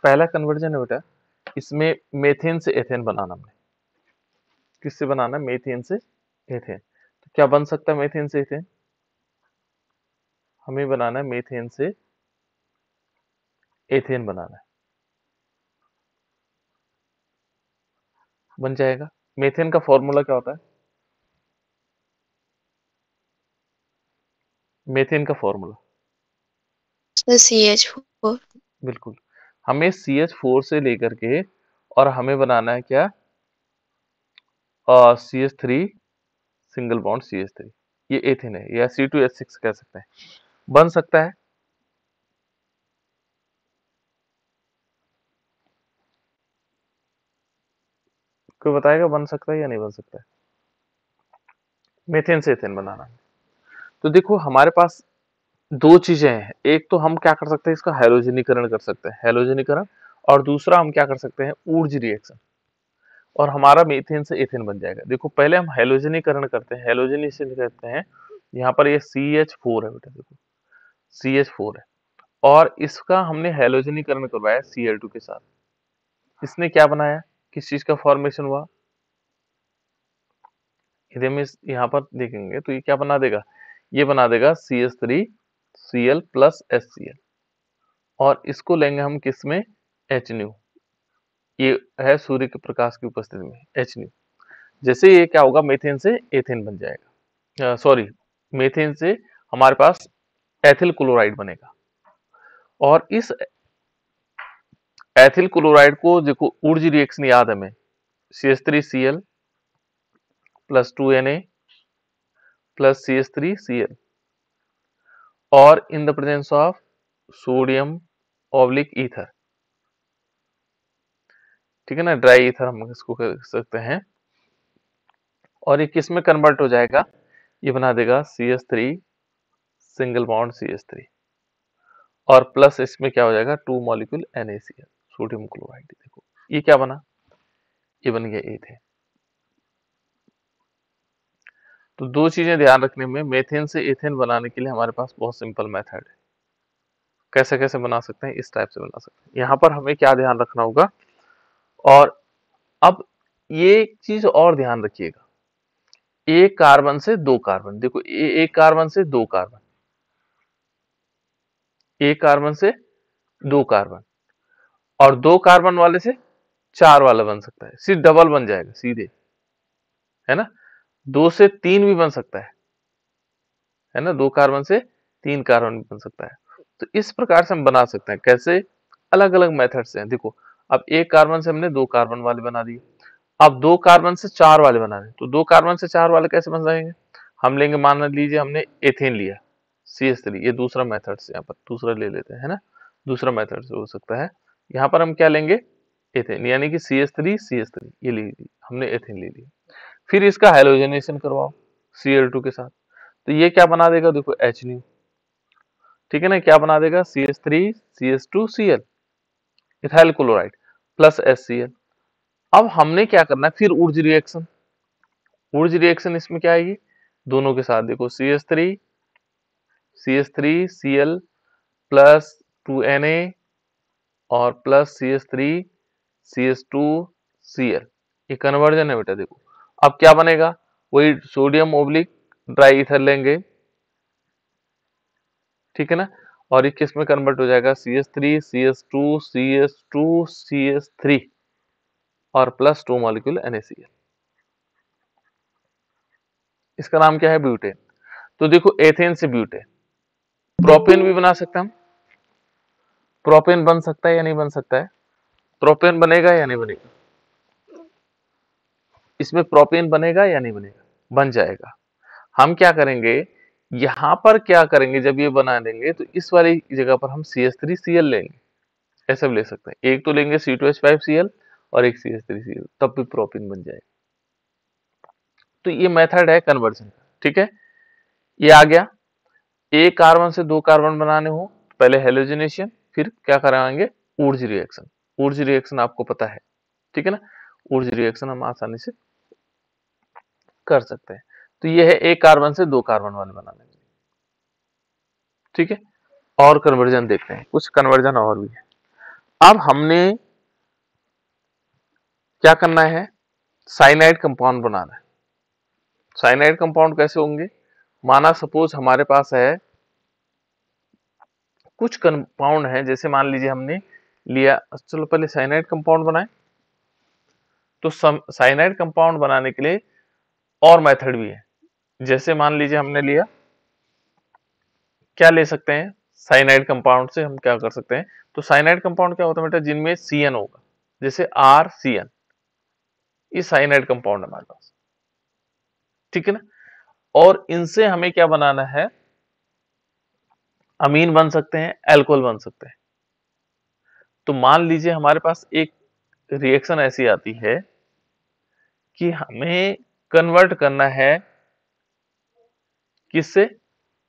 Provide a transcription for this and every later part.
पहला कन्वर्जन है बेटा, इसमें मेथेन से एथेन बनाना हमने। किससे बनाना है? मेथेन से एथेन। तो क्या बन सकता है मेथेन से एथेन? हमें बनाना है मेथेन से एथेन बनाना है। बन जाएगा। मेथेन का फॉर्मूला क्या होता है? मेथेन का फॉर्मूला CH4। बिल्कुल, हमें CH4 से लेकर के और हमें बनाना है क्या? CH3 सिंगल बॉन्ड CH3, ये एथेन है, या C2H6 कह सकते हैं। बन सकता है? कोई बताएगा बन सकता है या नहीं बन सकता है? मेथेन से एथेन बनाना। तो देखो हमारे पास दो चीजें हैं, एक तो हम क्या कर सकते हैं, इसका हैलोजनीकरण कर सकते हैं, हैलोजनीकरण, और दूसरा हम क्या कर सकते हैं, ऊर्ज रिएक्शन, और हमारा मीथेन से एथेन बन जाएगा। देखो पहले हम हैलोजनीकरण करते हैं, हैलोजनीकरण करते हैं, यहाँ पर ये CH4 है बेटा, देखो CH4 है, और इसका हमने हैलोजनीकरण करवाया Cl2 के साथ। इसने क्या बनाया, किस चीज का फॉर्मेशन हुआ? यदि हम इस यहाँ पर देखेंगे तो ये क्या बना देगा, ये बना देगा CH3Cl प्लस HCl, और इसको लेंगे हम किस में, HNu। ये है सूर्य के प्रकाश की उपस्थिति में HNu। जैसे ये क्या होगा, मीथेन से एथेन बन जाएगा, सॉरी, मीथेन से हमारे पास एथिल क्लोराइड बनेगा, और इस एथिल क्लोराइड को देखो ऊर्ज रिएक्शन याद है हमें, CH3Cl plus 2Na plus CH3Cl, और in the presence of sodium oblique ether, ठीक है ना, ड्राई ईथर हम इसको कह सकते हैं, और ये किस में कन्वर्ट हो जाएगा, ये बना देगा CH3 सिंगल बॉन्ड CH3, और प्लस इसमें क्या हो जाएगा, 2 मॉलिक्यूल NaCl, सोडियम क्लोराइड। देखो ये क्या बना, ये बन गया एथेन। तो दो चीजें ध्यान रखने में, मेथेन से एथेन बनाने के लिए हमारे पास बहुत सिंपल मेथड है। कैसे कैसे बना सकते हैं, इस टाइप से बना सकते हैं। यहाँ पर हमें क्या ध्यान रखना होगा, और अब ये एक चीज और ध्यान रखिएगा, एक कार्बन से दो कार्बन, देखो एक कार्बन से दो कार्बन, एक कार्बन से दो कार्बन, और दो कार्बन वाले से चार वाला बन सकता है, सिर्फ डबल बन जाएगा सीधे, है ना। दो से तीन भी बन सकता है ना, दो कार्बन से तीन कार्बन भी बन सकता है। तो इस प्रकार से हम बना सकते हैं। कैसे? अलग अलग मेथड से हैं। देखो अब एक कार्बन से हमने दो कार्बन वाले बना दिए, अब दो कार्बन से चार वाले बना रहे, तो दो कार्बन से चार वाले कैसे बन जाएंगे, हम लेंगे, मान लीजिए हमने एथेन लिया CH3, ये दूसरा मेथड से, यहाँ पर दूसरा ले लेते हैं, है ना, दूसरा मेथड से हो सकता है। यहाँ पर हम क्या लेंगे, एथेन, यानी कि CH3 ये ले ली हमने, एथेन ले लिया। फिर इसका हाइड्रोजनेशन करवाओ Cl2 के साथ, तो ये क्या बना देगा, देखो HNu, ठीक है ना, क्या बना देगा, CH3CH2Cl, ethyl chloride plus HCl। अब हमने क्या करना है, फिर ऊर्ज रिएक्शन, ऊर्ज रिएक्शन इसमें क्या आएगी, दोनों के साथ, देखो CH3Cl प्लस 2Na और प्लस CH3CH2Cl, ये कन्वर्जन है बेटा। देखो अब क्या बनेगा, वही सोडियम ओब्लिक ड्राई ईथर लेंगे, ठीक है ना, और ये किस में कन्वर्ट हो जाएगा, CH3CH2CH2CH3 और प्लस 2 मॉलिक्यूल NaCl, इसका नाम क्या है, ब्यूटेन। तो देखो एथेन से ब्यूटेन, प्रोपेन भी बना सकते हैं हम, प्रोपेन बन सकता है या नहीं बन सकता है, प्रोपेन बनेगा या नहीं बनेगा, इसमें प्रोपेन बनेगा या नहीं बनेगा, बन जाएगा। हम क्या करेंगे, यहां पर क्या करेंगे, जब ये बना देंगे तो इस वाली जगह पर हम CH3Cl लेंगे, ऐसे भी ले सकते हैं, एक तो लेंगे C2H5Cl और एक CH3Cl, तब भी प्रोपेन बन जाएगा। तो ये मेथड है कन्वर्जन का, ठीक है। ये आ गया, एक कार्बन से दो कार्बन बनाने हो पहले हेलोजनेशन, फिर क्या कराएंगे, ऊर्ज रिएक्शन। ऊर्ज रिएक्शन आपको पता है, ठीक है ना, ऊर्ज रिएक्शन हम आसानी से कर सकते हैं। तो ये है एक कार्बन से दो कार्बन वाले बनाने के लिए, ठीक है। और कन्वर्जन देखते हैं, कुछ कन्वर्जन और भी है। अब हमने क्या करना है, साइनाइड कंपाउंड बनाना है। साइनाइड कंपाउंड कैसे होंगे, माना सपोज हमारे पास है कुछ कंपाउंड है, जैसे मान लीजिए हमने लिया, चलो पहले साइनाइड कंपाउंड बनाए। तो साइनाइड कंपाउंड बनाने के लिए और मेथड भी है। जैसे मान लीजिए हमने लिया, क्या ले सकते हैं, साइनाइड कंपाउंड से हम क्या कर सकते हैं, तो साइनाइड कंपाउंड क्या होता है बेटा, जिनमें CN होगा, जैसे RCN, ये साइनाइड कंपाउंड है हमारे पास, ठीक है ना। और इनसे हमें क्या बनाना है, अमीन बन सकते हैं, एल्कोहल बन सकते हैं। तो मान लीजिए हमारे पास एक रिएक्शन ऐसी आती है कि हमें कन्वर्ट करना है किससे,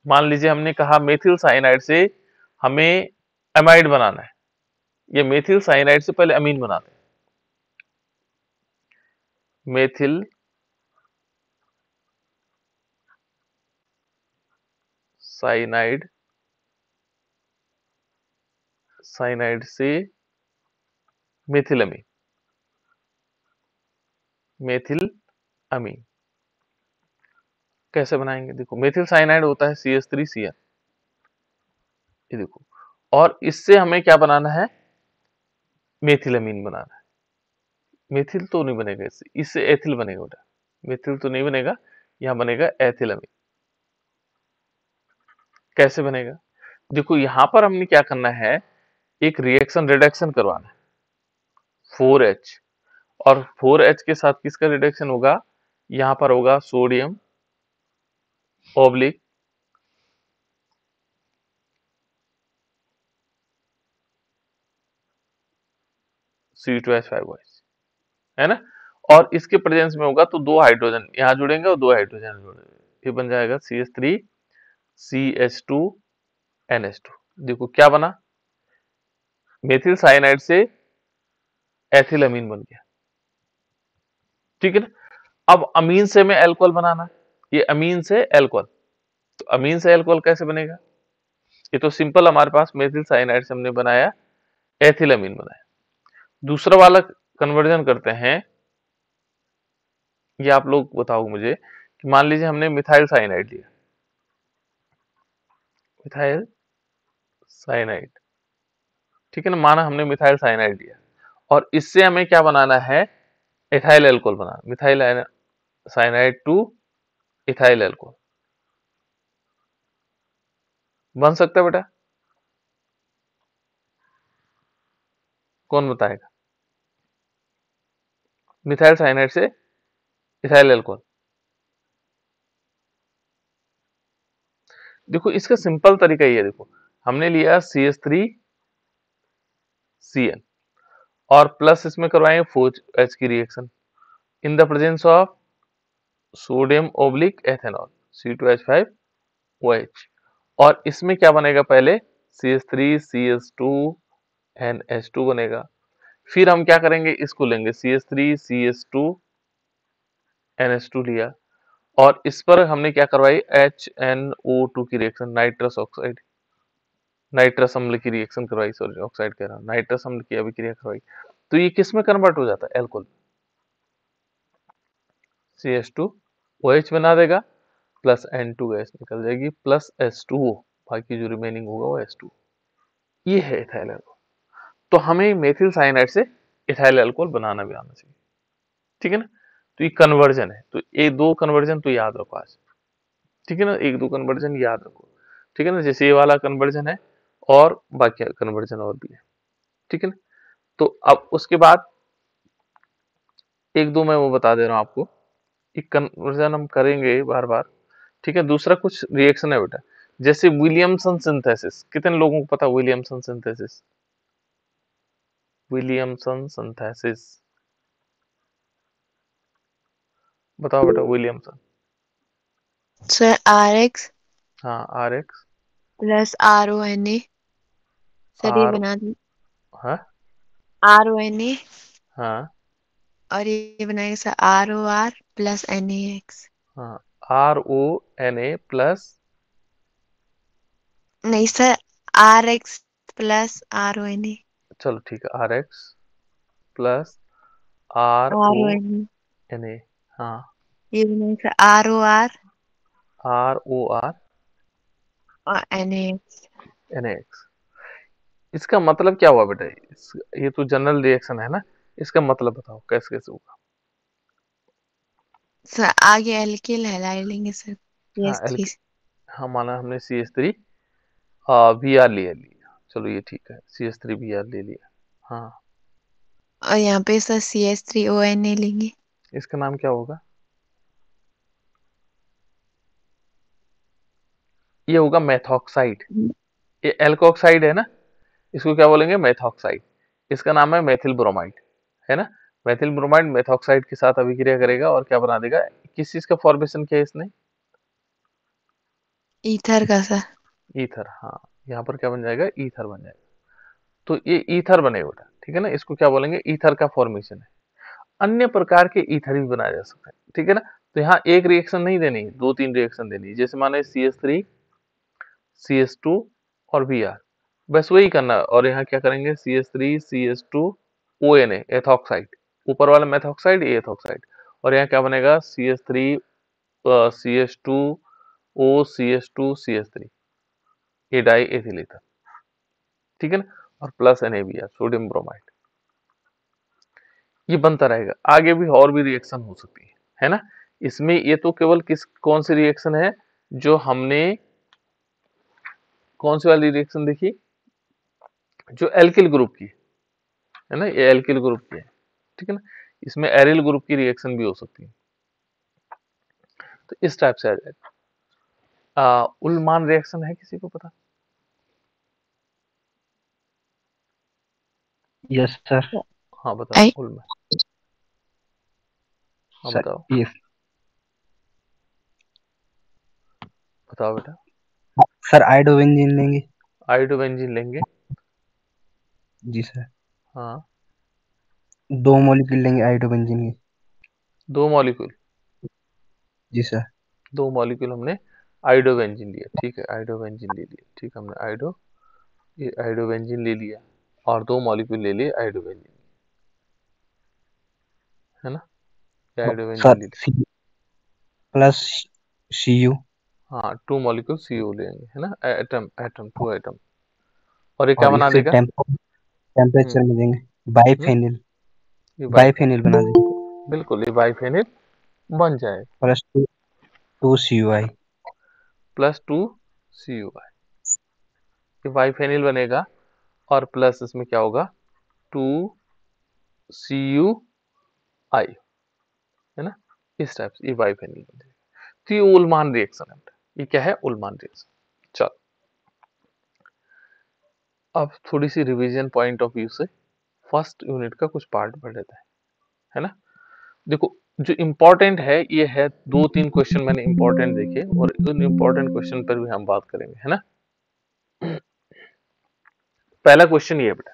मान लीजिए हमने कहा मेथिल साइनाइड से हमें एमाइड बनाना है, ये मेथिल साइनाइड से पहले अमीन बनाते हैं, मेथिल साइनाइड साइनाइड से मेथिल अमीन, मेथिल अमीन कैसे बनाएंगे, देखो मेथिल साइनाइड होता है CH3CN, ये देखो, और इससे हमें क्या बनाना है, मेथिल अमीन बनाना है। मेथिल तो नहीं बनेगा, इससे एथिल बनेगा बेटा, मेथिल तो नहीं बनेगा, यहां बनेगा एथिल अमीन। कैसे बनेगा, देखो यहां पर हमने क्या करना है, एक रिएक्शन रिडक्शन करवाना है, 4H, और 4H के साथ किसका रिडक्शन होगा, यहां पर होगा सोडियम ऑब्लिक C2H5OH, है ना। और इसके प्रेजेंस में होगा तो दो हाइड्रोजन यहां जुड़ेंगे और दो हाइड्रोजन जुड़ेंगे, ये बन जाएगा CH3CH2NH2। देखो क्या बना, मेथिल साइनाइड से एथिल अमीन बन गया, ठीक है ना। अब अमीन से हमें एल्कोहल बनाना, ये अमीन से एल्कोहल, तो अमीन से एल्कोहल कैसे बनेगा, ये तो सिंपल हमारे पास मेथिल साइनाइड से हमने बनाया, एथिल अमीन बनाया। दूसरा वाला कन्वर्जन करते हैं, ये आप लोग बताओ मुझे, कि मान लीजिए हमने मिथाइल साइनाइड लिया, मिथाइल साइनाइड, ठीक है ना, माना हमने मिथाइल साइनाइड लिया, और इससे हमें क्या बनाना है, इथाइल एल्कोहल बनाना, methyl cyanide to ethyl alcohol, बन सकता है बेटा, कौन बताएगा, मिथाइल साइनाइड से इथाइल एल्कोहल। देखो इसका सिंपल तरीका ये है, देखो हमने लिया CH3CN और प्लस इसमें करवाएंगे 4H की reaction in the presence of sodium oblique ethanol C2H5OH, और इसमें क्या बनेगा, पहले CH3CH2NH2 बनेगा, फिर हम क्या करेंगे, इसको लेंगे CH3CH2NH2 लिया, और इस पर हमने क्या करवाई, HNO2 की रिएक्शन, नाइट्रस ऑक्साइड, नाइट्रस अम्ल की रिएक्शन करवाई, सॉरी ऑक्साइड कह रहा हूं, नाइट्रस अम्ल की अभिक्रिया करवाई, तो ये किस में कन्वर्ट हो जाता है, एल्कोहल, CH2OH बना देगा, प्लस N2 गैस निकल जाएगी, प्लस H2O, बाकी जो रिमेनिंग होगा वो H2, ये है इथाइल एल्कोहल। तो हमें मेथिल साइनाइड से इथाइल एल्कोहल बनाना भी आना चाहिए, ठीक है ना। तो ये कन्वर्जन है, तो ये दो कन्वर्जन तो याद रखो आज, ठीक है ना, एक दो कन्वर्जन याद रखो, ठीक है ना, जैसे ये वाला कन्वर्जन है और बाकी कन्वर्जन और भी है, ठीक है ना। तो अब उसके बाद एक दो मैं वो बता दे रहा हूं आपको, एक कन्वर्जन हम करेंगे बार बार, ठीक है। दूसरा कुछ रिएक्शन है बेटा, जैसे विलियमसन सिंथेसिस, कितने लोगों को पता, विलियमसन सिंथेसिस, विलियमसन सिंथेसिस, बताओ बेटा विलियमसन। सर RX हाँ RX प्लस RONA, सर ये आर, बना दी हाँ RONA, हाँ और ये बनाएगा सर ROR प्लस NaX। हाँ, RONA प्लस, नहीं सर, RX प्लस RONA। चलो ठीक है, RX प्लस RONE, RONA। हाँ, ये बनाएगा ROR ROR और NaX। NaX। इसका मतलब क्या हुआ बेटा? ये तो जनरल रिएक्शन है ना, इसका मतलब बताओ कैसे कैसे होगा। सर आगे एल्किल हैलाइड लेंगे सर, हाँ CH3। हाँ, माना हमने CH3 Br ले लिया, चलो ये ठीक है, CH3 Br ले लिया। हाँ, और यहाँ पे सर CH3ONA लेंगे। इसका नाम क्या होगा? ये होगा मेथॉक्साइड। ये एल्कोक्साइड है ना, इसको क्या बोलेंगे? मेथॉक्साइड। इसका नाम है मेथिल ब्रोमाइड, है ना। मेथिल ब्रोमाइड मेथॉक्साइड के साथ अभिक्रिया करेगा और क्या बना देगा? किस चीज का फॉर्मेशन किया है इसने? ईथर का सर। ईथर। हाँ, यहाँ पर क्या बन जाएगा? ईथर बन जाएगा। तो ये ईथर बनेगा बेटा, ठीक है ना। इसको क्या बोलेंगे? ईथर का फॉर्मेशन है। अन्य प्रकार के ईथर भी बनाए जा सकते हैं, ठीक है ना। तो यहाँ एक रिएक्शन नहीं देनी, दो तीन रिएक्शन देनी है। जैसे माने CH3 CH2 और Br, बस वही करना है। और यहाँ क्या करेंगे? CH3 CH2 ONA एथॉक्साइड, ऊपर वाला मेथॉक्साइड, ये एथॉक्साइड। और यहाँ क्या बनेगा? CH3 CH2 O CH2 CH3, ये डाई एथिल ईथर, ठीक है ना। और प्लस NaBr सोडियम ब्रोमाइड, ये बनता रहेगा। आगे भी और भी रिएक्शन हो सकती है ना। इसमें ये तो केवल कौन सी रिएक्शन है जो हमने, कौन सी वाली रिएक्शन देखी? जो एल्किल ग्रुप की है ना, ये एल्किल ग्रुप की है, ठीक है ना। इसमें एरिल ग्रुप की रिएक्शन भी हो सकती है। तो इस टाइप से आ जाएगा। उल्मान रिएक्शन है किसी को पता? Yes sir. हाँ बताओ, आई उल्मान। हाँ सर बताओ, ये बताओ बेटा। सर आइडोबेंजीन लेंगे। आयोडोबेंजीन लेंगे। जी सर। हाँ, 2 मॉलिक्यूल लेंगे आइडोबेंजीन के। दो मॉलिक्यूल। जी सर। दो मॉलिक्यूल हमने आयोडोबेंजीन लिया, ठीक है, आयोडोबेंजीन ले लिया, ठीक है, हमने ये आयोडोबेंजीन ले लिया और दो मॉलिक्यूल ले लिए आयोडोबेंजीन, है ना। ये आयोडोबेंजीन सर ले लिया। C plus CU। हाँ, टू मॉलिक्यूल CO लेंगे, है ना। Atom atom two atom. और ये क्या और बना इससे देगा? टेम्परेचर हम्म में देंगे हम्म बाइफेनिल। ये बाइफेनिल बना देंगे। बाइफेनिल, बिल्कुल ये बाइफेनिल बन जाएगा। Plus 2 CUI। प्लस 2 CUI, ये बाइफेनिल बनेगा। और प्लस इसमें क्या होगा? 2CUI, है ना। इस टाइप से ये बाइफेनिल बन जाएगा। तो ये उल्मान रिएक्शन है। ये क्या है? उल्मान रिएक्शन। चल, अब थोड़ी सी रिवीजन पॉइंट ऑफ व्यू से फर्स्ट यूनिट का कुछ पार्ट पढ़ लेते हैं, है ना। देखो, जो इम्पोर्टेंट है ये है, दो तीन क्वेश्चन मैंने इम्पोर्टेंट देखे और उन इम्पोर्टेंट क्वेश्चन पर भी हम बात करेंगे, है ना। पहला क्वेश्चन ये है बेटा,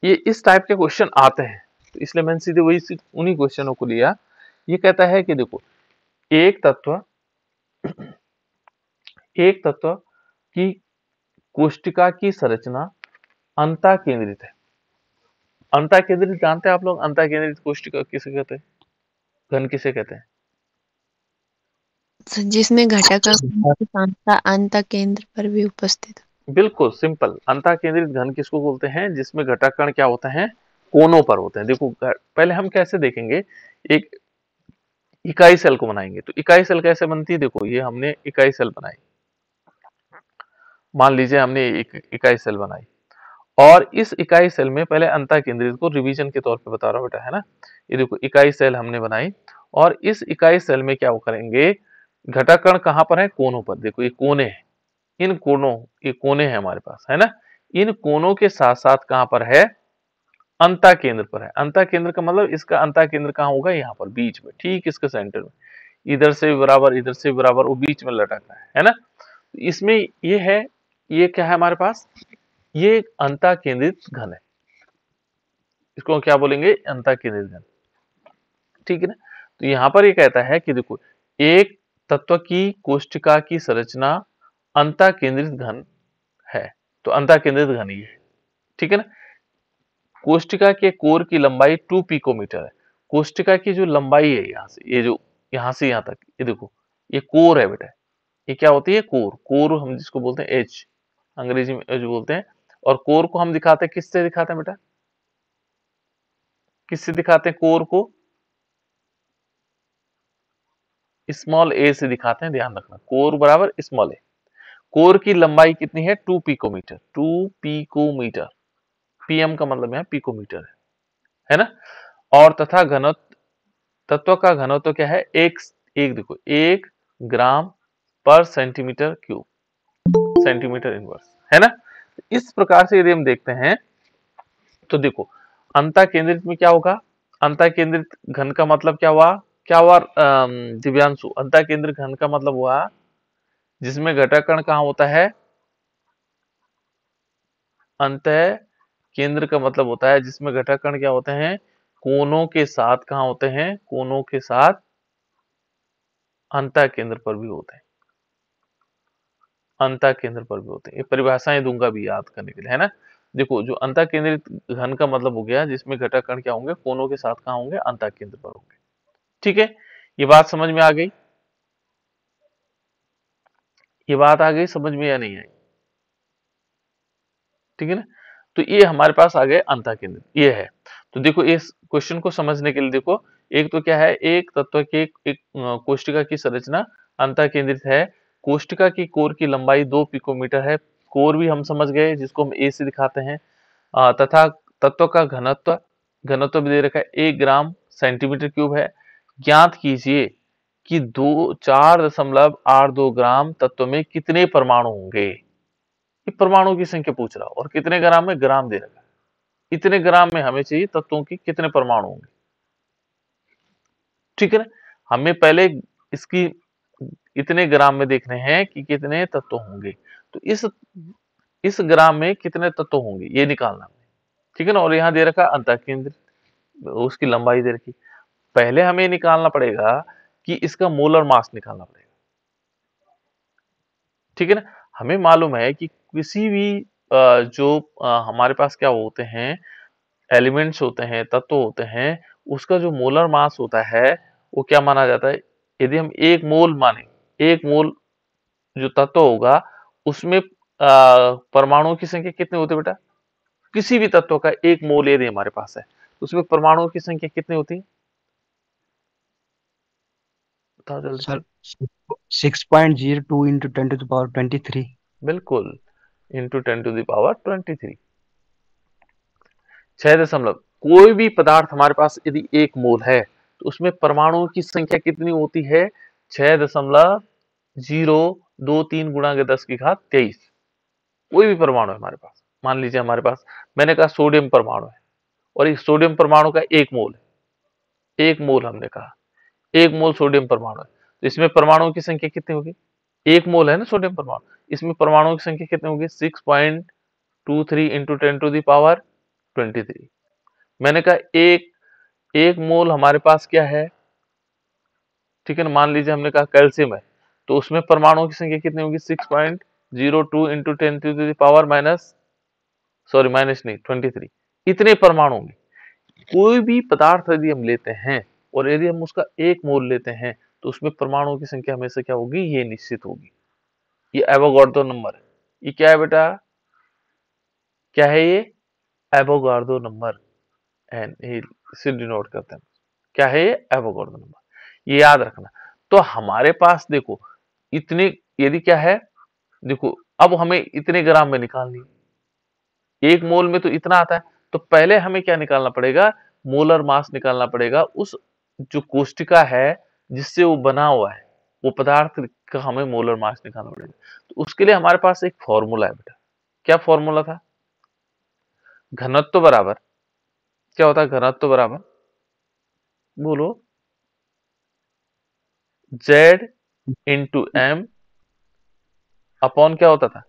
ये इस टाइप के क्वेश्चन आते हैं, तो इसलिए मैंने सीधे उन्हीं क्वेश्चनों को लिया। ये कहता है कि देखो, एक तत्व एक तत्व की कोष्टिका की संरचना अंतः केंद्रित है। अंतः केंद्रित जानते हैं आप लोग? अंतः केंद्रित कोष्टिका किसे कहते हैं? घन किसे कहते हैं? सर जिसमें घटक का अंत केंद्र पर भी उपस्थित हो। बिल्कुल सिंपल, अंतः केंद्रित घन किसको बोलते हैं? जिसमें घटक कण क्या होते हैं? कोनों पर होते हैं। देखो, पहले हम कैसे देखेंगे, एक इकाई सेल को बनाएंगे। तो इकाई सेल कैसे बनती है? देखो, ये हमने इकाई सेल बनाई, मान लीजिए हमने एक इकाई सेल बनाई। और इस इकाई सेल में पहले अंतः केंद्रित को रिवीजन के तौर पे बता रहा हूं बेटा, है ना। ये देखो, इकाई सेल हमने बनाई और इस इकाई सेल में क्या करेंगे? घटक कण कहां पर है? कोनों पर। देखो, ये कोने हैं, इन कोनों, ये कोने हैं हमारे पास, है ना। इन कोनों के साथ साथ कहां पर है? अंतः केंद्र पर है। अंतः केंद्र का मतलब इसका अंतः केंद्र कहां होगा? यहाँ पर बीच में, ठीक इसके सेंटर में। इधर से भी बराबर, इधर से भी बराबर, वो बीच में लटक रहा है ना। इसमें ये है, ये क्या है हमारे पास? ये एक अंतः केंद्रित घन है। इसको क्या बोलेंगे? अंतः केंद्रित घन, ठीक है ना। तो यहां पर ये कहता है कि देखो, एक तत्व की कोष्टिका की संरचना अंतः केंद्रित घन है। तो अंतः केंद्रित घन ये है, ठीक है ना। कोष्टिका के कोर की लंबाई 2 पिकोमीटर है। कोष्टिका की जो लंबाई है यहाँ से, ये जो यहाँ से यहाँ तक, ये देखो, ये कोर है बेटा। ये क्या होती है? कोर। कोर हम जिसको बोलते हैं एज, अंग्रेजी में एज बोलते हैं। और कोर को हम दिखाते हैं, किससे दिखाते हैं बेटा? किससे दिखाते हैं कोर को? स्मॉल ए से दिखाते हैं, ध्यान रखना। कोर बराबर स्मॉल ए। कोर की लंबाई कितनी है? 2 पिकोमीटर। 2 पिकोमीटर, पीएम का मतलब यहाँ पिकोमीटर है ना। और तथा घनत्व, तत्व का घनत्व क्या है? एक देखो, 1 ग्राम पर सेंटीमीटर क्यूब, सेंटीमीटर इनवर्स, है ना। इस प्रकार से यदि हम देखते हैं तो देखो, अंतः केंद्रित में क्या होगा? अंतः केंद्रित घन का मतलब क्या हुआ? क्या हुआ दिव्यांशु? अंतः केंद्रित घन का मतलब हुआ जिसमें घटक कण कहाँ होता है? अंतः केंद्र का मतलब होता है जिसमें घटक कण क्या होते हैं? कोनों के साथ कहाँ होते हैं? कोनों के साथ अंतः केंद्र पर भी होते हैं, अंतः केंद्र पर भी होते हैं। ये परिभाषाएं दूंगा भी याद करने के लिए, है ना। देखो, जो अंतः केंद्रित घन का मतलब हो गया जिसमें घटक कण क्या होंगे? कोनों के साथ कहाँ होंगे? अंतः केंद्र पर होंगे। ठीक है, ये बात समझ में आ गई? ये बात आ गई समझ में या नहीं आई? ठीक है ना। तो ये हमारे पास आ गए अंतः केंद्रित, ये है। तो देखो, इस क्वेश्चन को समझने के लिए देखो, एक तो क्या है? एक तत्व के एक कोष्टिका की संरचना अंतः केंद्रित है। कोष्टिका की कोर की लंबाई 2 पिकोमीटर है। कोर भी हम समझ गए, जिसको हम ए से दिखाते हैं। तथा तत्व का घनत्व, घनत्व भी दे रखा है, 1 ग्राम सेंटीमीटर क्यूब है। ज्ञात कीजिए कि 4.82 ग्राम तत्व में कितने परमाणु होंगे। ये परमाणु की संख्या पूछ रहा, और कितने ग्राम में? ग्राम दे रखा है। इतने ग्राम में हमें चाहिए तत्वों की कितने परमाणु होंगे। ठीक है ना। हमें पहले इसकी इतने ग्राम में देखने हैं कि कितने तत्व होंगे। तो इस ग्राम में कितने तत्व होंगे ये निकालना है। ठीक है ना। और यहाँ दे रखा अंतः केंद्र, उसकी लंबाई दे रखी। पहले हमें निकालना पड़ेगा कि इसका मोलर मास निकालना पड़ेगा। ठीक है ना। हमें मालूम है कि किसी भी जो हमारे पास क्या होते हैं, एलिमेंट्स होते हैं, तत्व होते हैं, उसका जो मोलर मास होता है वो क्या माना जाता है? यदि हम 1 मोल माने, 1 मोल जो तत्व होगा उसमें परमाणुओं की संख्या कितनी होती है बेटा? किसी भी तत्व का 1 मोल यदि हमारे पास है तो उसमें परमाणुओं की संख्या कितनी होती है? बताओ जल्दी। Sir 6.02 into 10 to the power 23। बिल्कुल, इंटू 10 टू द पावर 23। 6 दशमलव, कोई भी पदार्थ हमारे पास यदि 1 मोल है तो उसमें परमाणुओं की संख्या कितनी होती है? 6.023 गुणा के 10 की घात 23। कोई भी परमाणु है हमारे पास, मान लीजिए हमारे पास, मैंने कहा सोडियम परमाणु है, और इस सोडियम परमाणु का 1 मोल है। 1 मोल हमने कहा, 1 मोल सोडियम परमाणु है, तो इसमें परमाणुओं की संख्या कितनी होगी? 1 मोल है ना सोडियम परमाणु, इसमें परमाणुओं की संख्या कितनी होगी? 6.23 इंटू 10 टू द पावर 23। मैंने कहा एक मोल हमारे पास क्या है? ठीक है ना। मान लीजिए हमने कहा कैल्शियम है, तो उसमें परमाणुओं की संख्या कितनी होगी? 6.02 into 10 to the power minus नहीं 23। इतने परमाणु होंगे। कोई भी पदार्थ यदि हम लेते हैं और यदि हम उसका 1 मोल लेते हैं तो उसमें परमाणुओं की संख्या हमेशा क्या होगी? ये निश्चित होगी। ये एवोगाड्रो नंबर है। ये क्या है बेटा? क्या है ये? एवोगाड्रो नंबर, एन इसे डिनोट करते हैं। क्या है ये? Avogadro number. ये याद रखना। तो हमारे पास देखो, इतने यदि क्या है, देखो अब हमें इतने ग्राम में निकालनी है। 1 मोल में तो इतना आता है, तो पहले हमें क्या निकालना पड़ेगा? मोलर मास निकालना पड़ेगा। उस जो कोष्टिका है जिससे वो बना हुआ है, वो पदार्थ का हमें मोलर मास निकालना पड़ेगा। तो उसके लिए हमारे पास एक फॉर्मूला है बेटा। क्या फॉर्मूला था? घनत्व बराबर, क्या होता है घनत्व बराबर? बोलो। Z इंटू एम अपॉन क्या होता था?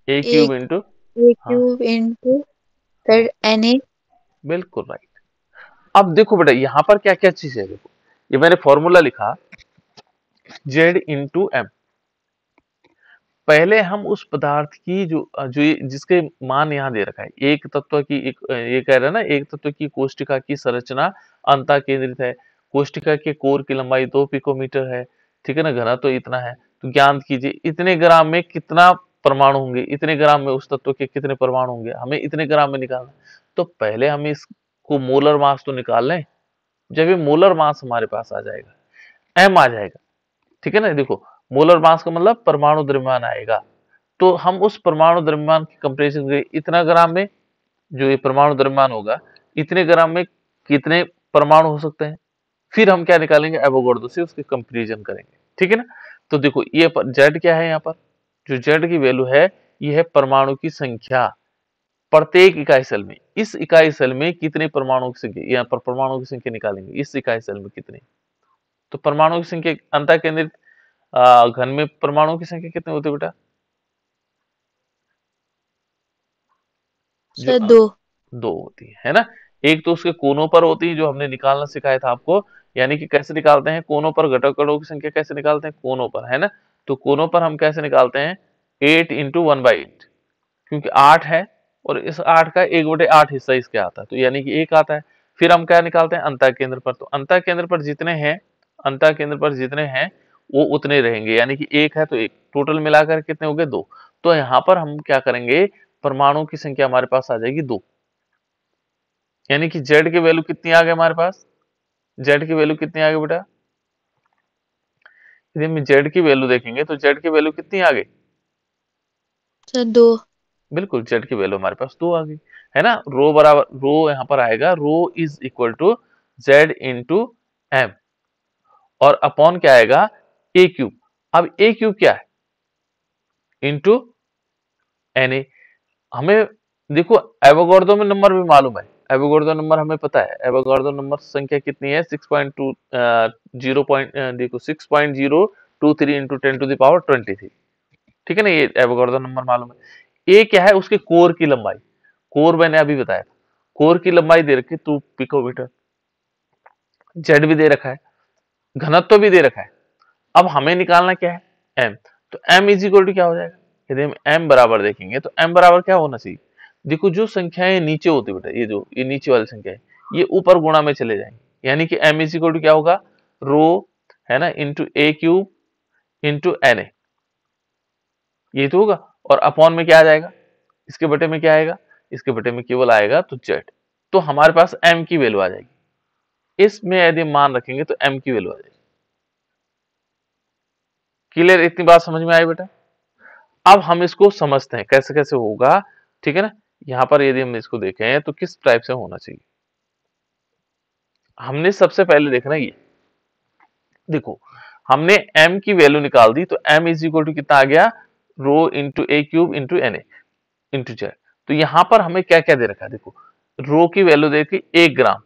ए क्यूब एक इंटू, ए हाँ क्यूब इंटू फिर Na। बिल्कुल राइट। अब देखो बेटा यहां पर क्या क्या चीज है, देखो ये मैंने फॉर्मूला लिखा Z इंटू एम। पहले हम उस पदार्थ की जिसके मान यहाँ दे रखा है, एक तत्व की ये कह रहा है ना, एक तत्व की कोशिका की संरचना अंतः केंद्रित है, कोशिका के कोर की लंबाई 2 पिकोमीटर है, ठीक है ना, घनत्व तो इतना है। तो ज्ञात कीजिए इतने ग्राम में कितना परमाणु होंगे, इतने ग्राम में उस तत्व के कितने परमाणु होंगे, हमें इतने ग्राम में निकालना है। तो पहले हम इसको मोलर मास तो निकाल लें। जब ये मोलर मास हमारे पास आ जाएगा, एम आ जाएगा, ठीक है ना, देखो मोलर मास का मतलब परमाणु द्रव्यमान आएगा। तो हम उस परमाणु द्रव्यमान की कंपैरिजन करें, इतना ग्राम में जो ये परमाणु द्रव्यमान होगा, इतने ग्राम में कितने परमाणु हो सकते हैं, फिर हम क्या निकालेंगे, एवोगाड्रो से उसकी कंपैरिजन करेंगे, ठीक है ना। तो देखो ये जेड क्या है, यहाँ पर जो जेड की वैल्यू है, ये है परमाणु की संख्या प्रत्येक इकाई सेल में। इस इकाई सेल में कितने परमाणु की संख्या, यहाँ पर परमाणु की संख्या निकालेंगे, इस इकाई सेल में कितने। तो परमाणु की संख्या अंतः केंद्रित घन में परमाणु की संख्या कितने होते बेटा, जो सर 2। दो होती है ना। एक तो उसके कोनों पर होती है, जो हमने निकालना सिखाया था आपको, यानी कि कैसे निकालते हैं कोनों पर, घटकों की संख्या कैसे निकालते हैं कोनों पर, है ना। तो कोनों पर हम कैसे निकालते हैं, 8 इंटू 1/8, क्योंकि 8 है और इस 8 का 1/8 हिस्सा इसके आता है, तो यानी कि 1 आता है। फिर हम क्या निकालते हैं अंतः केंद्र पर, तो अंतः केंद्र पर जितने हैं, अंतः केंद्र पर जितने हैं वो उतने रहेंगे, यानी कि 1 है तो 1, टोटल मिलाकर कितने हो गए 2। तो यहाँ पर हम क्या करेंगे, परमाणु की संख्या हमारे पास आ जाएगी 2, यानी कि जेड की वैल्यू कितनी आ गई हमारे पास, जेड की वैल्यू कितनी आ गई बेटा, यदि हम जेड की वैल्यू देखेंगे तो जेड की वैल्यू कितनी आ गई, सर 2। बिल्कुल जेड की वैल्यू हमारे पास 2 आ गई, है ना। रो बराबर रो यहाँ पर आएगा, rho is equal to Z into M, और अपॉन क्या आएगा, ए क्यूब। अब ए क्यूब क्या है, इंटू एन ए। हमें देखो एवोगाड्रो में नंबर भी मालूम है, एवोगाड्रो नंबर हमें पता है, एवोगाड्रो नंबर संख्या कितनी है 6.2 देखो 6.023 इंटू 10⁻23, ठीक है ना, ये एवोगाड्रो नंबर मालूम है। ए क्या है, उसके कोर की लंबाई, कोर मैंने अभी बताया था, कोर की लंबाई दे रखी 2 पिकोमीटर, जेड भी दे रखा है, घनत्व भी दे रखा है। अब हमें निकालना क्या है, एम। तो एम इज इक्वल टू क्या हो जाएगा, यदि हम एम बराबर देखेंगे तो एम बराबर क्या होना चाहिए, देखो जो संख्याएं नीचे होती बेटा, ये नीचे वाली संख्या है, ये ऊपर गुणा में चले जाएंगे, यानी कि एम इज इक्वल टू क्या होगा, रो है ना into a cube into N A, ये तो होगा। और अपॉन में क्या आ जाएगा, इसके बटे में क्या आएगा, इसके बटे में केवल आएगा तो जेड। तो हमारे पास एम की वैल्यू आ जाएगी, इसमें यदि मान रखेंगे तो एम की वैल्यू आ जाएगी। क्लियर, इतनी बात समझ में आई बेटा। अब हम इसको समझते हैं कैसे कैसे होगा, ठीक है ना। यहां पर यदि हम इसको देखें तो किस टाइप से होना चाहिए, हमने सबसे पहले देखना ये, देखो हमने m की वैल्यू निकाल दी, तो m इज इक्वल टू कितना आ गया, rho into a cube into N A into Z. तो यहां पर हमें क्या क्या दे रखा है, देखो रो की वैल्यू दे रखी 1 ग्राम,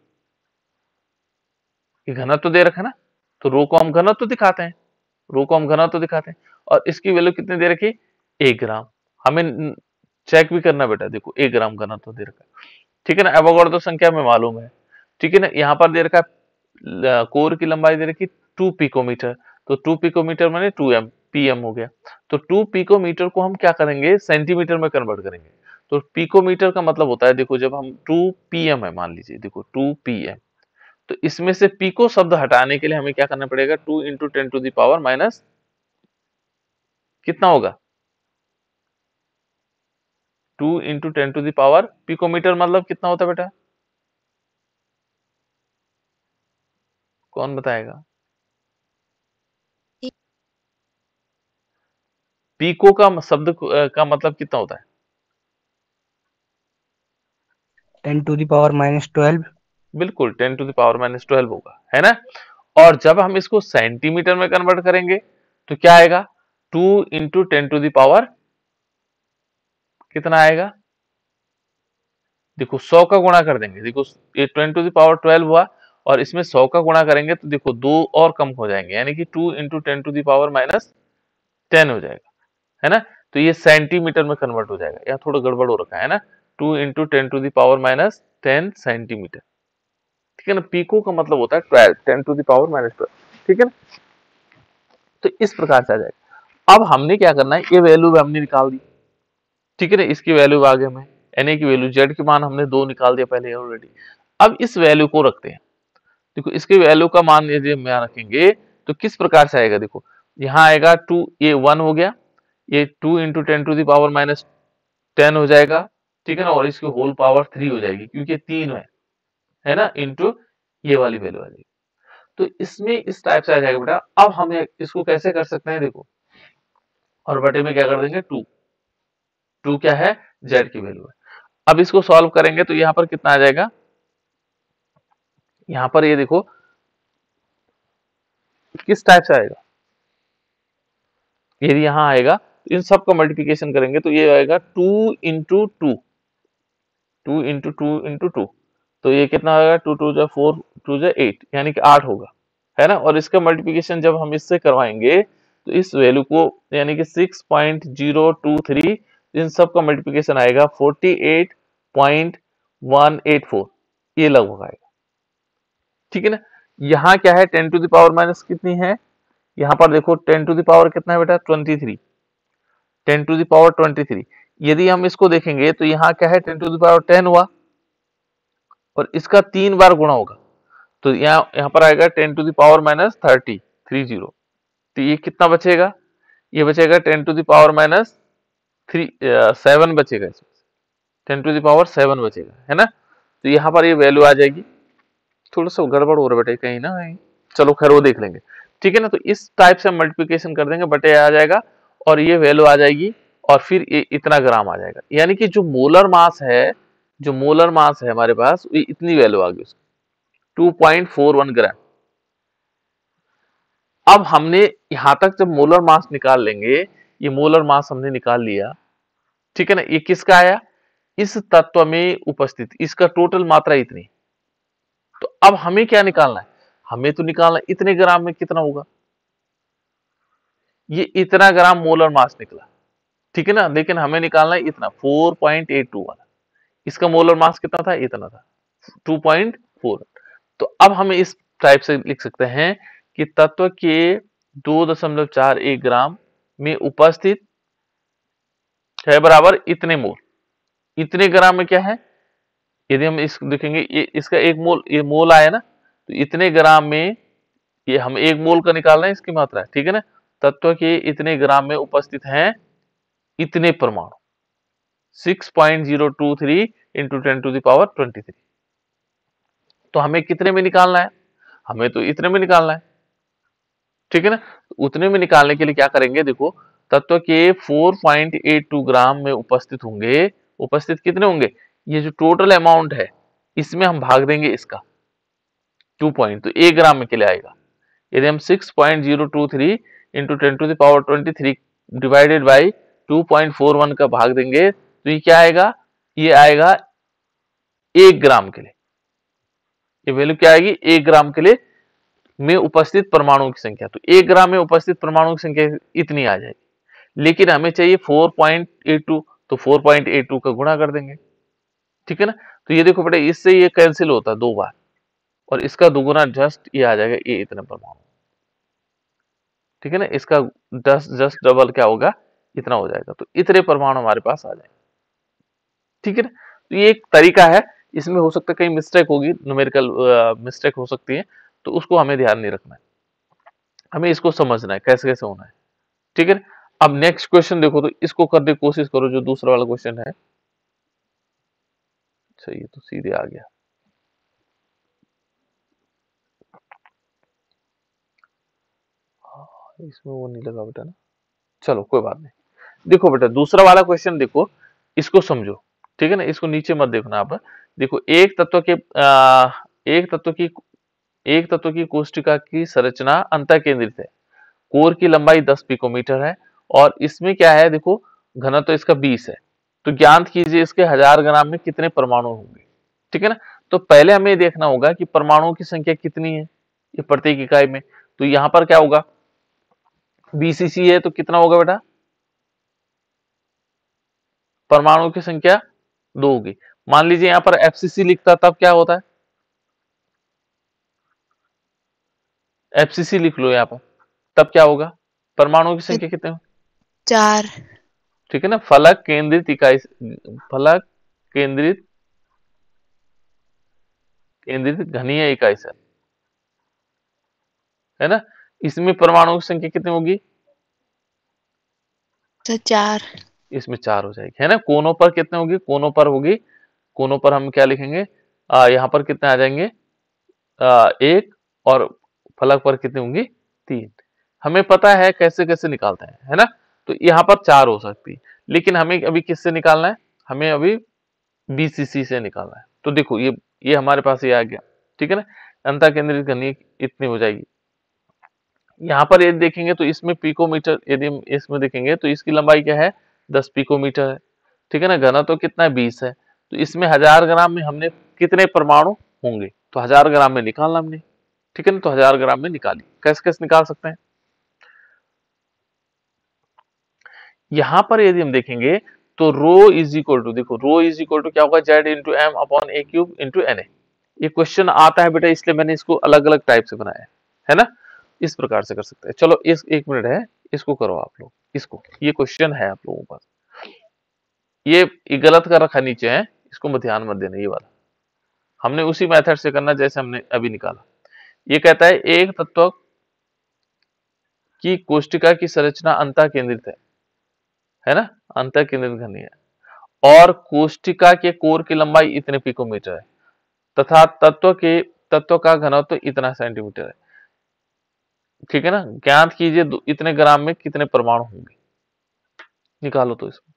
ये घनत्व तो दे रखा है ना, तो रो को हम घनत्व तो दिखाते हैं, रो को हम घनत्व तो दिखाते हैं, और इसकी वैल्यू कितनी दे रखी, 1 ग्राम। हमें चेक भी करना बेटा, देखो 1 ग्राम घनत्व दे रखा है, ठीक है ना, एवोगाड्रो संख्या में मालूम है, ठीक है ना। यहाँ पर दे रखा है कोर की लंबाई दे रखी 2 पिकोमीटर, तो 2 पिकोमीटर माने 2m pm हो गया। तो 2 पिकोमीटर को हम क्या करेंगे, सेंटीमीटर में कन्वर्ट करेंगे। तो पिकोमीटर का मतलब होता है, देखो जब हम 2 pm है, मान लीजिए देखो 2 pm, तो इसमें से पिको शब्द हटाने के लिए हमें क्या करना पड़ेगा, 2 इंटू 10⁻⁻, कितना होगा 2 इंटू 10⁻, पिकोमीटर मतलब कितना होता है बेटा, कौन बताएगा, पीको का शब्द का मतलब कितना होता है, 10⁻⁻12। बिल्कुल 10⁻⁻12 होगा, है ना। और जब हम इसको सेंटीमीटर में कन्वर्ट करेंगे तो क्या आएगा, 2 इंटू 10⁻, कितना आएगा, देखो 100 का गुणा कर देंगे, देखो ये 10⁻12 हुआ, और इसमें 100 का गुणा करेंगे तो देखो 2 और कम हो जाएंगे, यानी कि 2 इंटू 10⁻10 हो जाएगा, है ना। तो ये सेंटीमीटर में कन्वर्ट हो जाएगा, यहाँ थोड़ा गड़बड़ हो रखा है ना, 2 इंटू 10⁻10 सेंटीमीटर, ठीक है ना। पीको का मतलब होता है 12, 10⁻12, ठीक है ना। तो इस प्रकार से आ जाएगा। अब हमने क्या करना है, ये वैल्यू हमने निकाल दी, ठीक है ना, इसकी वैल्यू आ गई हमें, Na की वैल्यू, Z के मान हमने 2 निकाल दिया पहले ऑलरेडी। अब इस वैल्यू को रखते हैं, देखो इसके वैल्यू का मान यदि हम यहाँ रखेंगे तो किस प्रकार से आएगा, देखो यहाँ आएगा 2, ये 1 हो गया, ये 2 into 10 to the power minus 10 हो जाएगा, ठीक है ना, और इसकी होल पावर 3 हो जाएगी क्योंकि 3 है ना, इंटू ये वाली वैल्यू आ जाएगी। तो इसमें इस टाइप से आ जाएगा बेटा। अब हम इसको कैसे कर सकते हैं, देखो, और बटे में क्या कर देंगे 2, 2 क्या है, Z की वैल्यू है। अब इसको सॉल्व करेंगे तो यहाँ पर कितना आ जाएगा, यहाँ पर ये देखो किस टाइप से आएगा, यदि यहाँ आएगा तो इन सब का मल्टीप्लिकेशन करेंगे तो ये आएगा 2 इंटू 2, 2 इंटू 2 इंटू 2, तो ये कितना होगा, 2 2 जा 4, 2 जा 8, यानी कि 8 होगा, है ना। और इसका मल्टीप्लिकेशन जब हम इससे करवाएंगे तो इस वैल्यू को यानी कि 6.023, इन सब का मल्टीप्लिकेशन आएगा 48.184, ये लगभग आएगा, ठीक है ना। यहाँ क्या है, 10 टू द पावर माइनस कितनी है, यहाँ पर देखो 10 टू द पावर कितना है बेटा, 23, 10 टू द पावर 23। यदि हम इसको देखेंगे तो यहाँ क्या है, 10 टू द पावर 10 हुआ और इसका 3 बार गुणा होगा, तो यहाँ पर आएगा 10 टू द पावर माइनस 30, तो ये कितना बचेगा, ये बचेगा 10 टू द पावर माइनस 7 बचेगा, इसमें 10 टू द पावर 7 बचेगा, है ना। तो यहाँ पर ये वैल्यू आ जाएगी, थोड़ा सा गड़बड़ हो रहा है बेटा कहीं ना कहीं, चलो खैर वो देख लेंगे, ठीक है ना। तो इस टाइप से हम मल्टीप्लिकेशन कर देंगे, बटे आ जाएगा और ये वैल्यू आ जाएगी और फिर ये इतना ग्राम आ जाएगा, यानी कि जो मोलर मास है, जो मोलर मास है हमारे पास, ये इतनी वैल्यू आ गई उसकी, 2.41 ग्राम। अब हमने यहां तक जब मोलर मास निकाल लेंगे, ये मोलर मास हमने निकाल लिया, ठीक है ना, ये किसका आया, इस तत्व में उपस्थित इसका टोटल मात्रा इतनी। तो अब हमें क्या निकालना है, हमें तो निकालना इतने ग्राम में कितना होगा, ये इतना ग्राम मोलर मास निकला, ठीक है ना, लेकिन हमें निकालना है इतना 4.82 वाला, इसका मोलर मास कितना था, इतना था 2.4। तो अब हमें इस टाइप से लिख सकते हैं कि तत्व के 2.41 ग्राम में उपस्थित है बराबर इतने मोल, इतने ग्राम में क्या है, यदि हम इस देखेंगे ये इसका एक मोल, ये मोल आया ना, तो इतने ग्राम में ये हम एक मोल का निकाल रहे हैं इसकी मात्रा, ठीक है ना। तत्व के इतने ग्राम में उपस्थित हैं इतने परमाणु, 6.023 इंटू 10 टू द पावर 23। तो हमें कितने में निकालना है, हमें तो इतने में निकालना है, ठीक है ना। उतने में निकालने के लिए क्या करेंगे, देखो तत्व के 4.82 ग्राम में उपस्थित होंगे, उपस्थित कितने होंगे, ये जो टोटल अमाउंट है इसमें हम भाग देंगे इसका 2 पॉइंट, तो 1 ग्राम में के लिए आएगा। यदि हम 6.023 into 10 to the power 23 divided by 2.41 का भाग देंगे तो ये क्या आएगा, ये आएगा 1 ग्राम के लिए, ये वैल्यू क्या आएगी, 1 ग्राम के लिए में उपस्थित परमाणुओं की संख्या। तो 1 ग्राम में उपस्थित परमाणुओं की संख्या इतनी आ जाएगी, लेकिन हमें चाहिए 4.82, तो 4.82 का गुणा कर देंगे, ठीक है ना। तो ये देखो बेटा इससे ये कैंसिल होता है 2 बार और इसका दुगुना जस्ट ये आ जाएगा, ये इतने परमाणु, ठीक है ना, इसका 10 जस्ट डबल क्या होगा, इतना हो जाएगा, तो इतने परमाणु हमारे पास आ जाएंगे, ठीक है ना। तो ये एक तरीका है, इसमें हो सकता है कहीं मिस्टेक होगी, न्यूमेरिकल मिस्टेक हो सकती है, तो उसको हमें ध्यान नहीं रखना है, हमें इसको समझना है कैसे कैसे होना है, ठीक है। अब नेक्स्ट क्वेश्चन देखो, तो इसको करने की कोशिश करो, जो दूसरा वाला क्वेश्चन है। अच्छा ये तो सीधे आ गया, इसमें वो नहीं लगा बेटा ना, चलो कोई बात नहीं। देखो बेटा दूसरा वाला क्वेश्चन देखो, इसको समझो, ठीक है ना, इसको नीचे मत देखना आप। देखो एक तत्व की कोष्टिका की संरचना अंतः केंद्रित है, कोर की लंबाई 10 पिकोमीटर है और इसमें क्या है, देखो घनत्व तो इसका 20 है, तो ज्ञात कीजिए इसके 1000 ग्राम में कितने परमाणु होंगे, ठीक है ना। तो पहले हमें देखना होगा कि परमाणुओं की संख्या कितनी है ये प्रत्येक इकाई में, तो यहां पर क्या होगा, बीसीसी है तो कितना होगा बेटा, परमाणुओं की संख्या 2 होगी। मान लीजिए यहां पर एफसीसी लिखता तब क्या होता है, एफसीसी लिख लो यहां पर, तब क्या होगा, परमाणुओं की संख्या कितने, 4 ठीक है ना। फलक केंद्रित इकाई, फलक केंद्रित केंद्रित घनीय इकाई से, है ना। इसमें परमाणुओं की संख्या कितनी होगी? तो 4 इसमें 4 हो जाएगी, है ना। कोनों पर कितने होगी? कोनों पर होगी, कोनों पर हम क्या लिखेंगे? यहाँ पर कितने आ जाएंगे? 1, और फलक पर कितनी होंगी? 3। हमें पता है कैसे कैसे निकालते हैं, है ना। तो यहाँ पर 4 हो सकती है, लेकिन हमें अभी किससे निकालना है? हमें अभी बीसीसी से निकालना है। तो देखो ये हमारे पास ये आ गया, ठीक है ना। अंतः केंद्रित घनी इतनी हो जाएगी। यहाँ पर यदि देखेंगे तो इसमें पिकोमीटर, यदि हम इसमें देखेंगे तो इसकी लंबाई क्या है? 10 पिकोमीटर है, ठीक है ना। घनत्व तो कितना है? 20 है। तो इसमें 1000 ग्राम में हमने कितने परमाणु होंगे? तो 1000 ग्राम में निकालना हमने, ठीक है ना। तो 1000 ग्राम में निकाली, कैसे कैसे निकाल सकते हैं? यहां पर यदि हम देखेंगे तो रो इज इक्वल टू, देखो रो इज इक्वल टू क्या होगा? Z into M upon A cube into N A. ये क्वेश्चन आता है बेटा, इसलिए मैंने इसको अलग अलग टाइप से बनाया है ना। इस प्रकार से कर सकते हैं। चलो इस 1 मिनट है, इसको करो आप लोग, इसको, ये क्वेश्चन है आप लोगों के पास। ये गलत कर रखा नीचे है, इसको मत ध्यान मत देना। ये वाला हमने उसी मेथड से करना जैसे हमने अभी निकाला। ये कहता है एक तत्व की कोष्टिका की संरचना अंतः केंद्रित है ना, अंतः केंद्रित घनी है, और कोष्टिका के कोर की लंबाई इतने पिकोमीटर है, तथा तत्व का घनत्व तो इतना सेंटीमीटर है, ठीक है ना। ज्ञात कीजिए इतने ग्राम में कितने परमाणु होंगे? निकालो तो इसमें,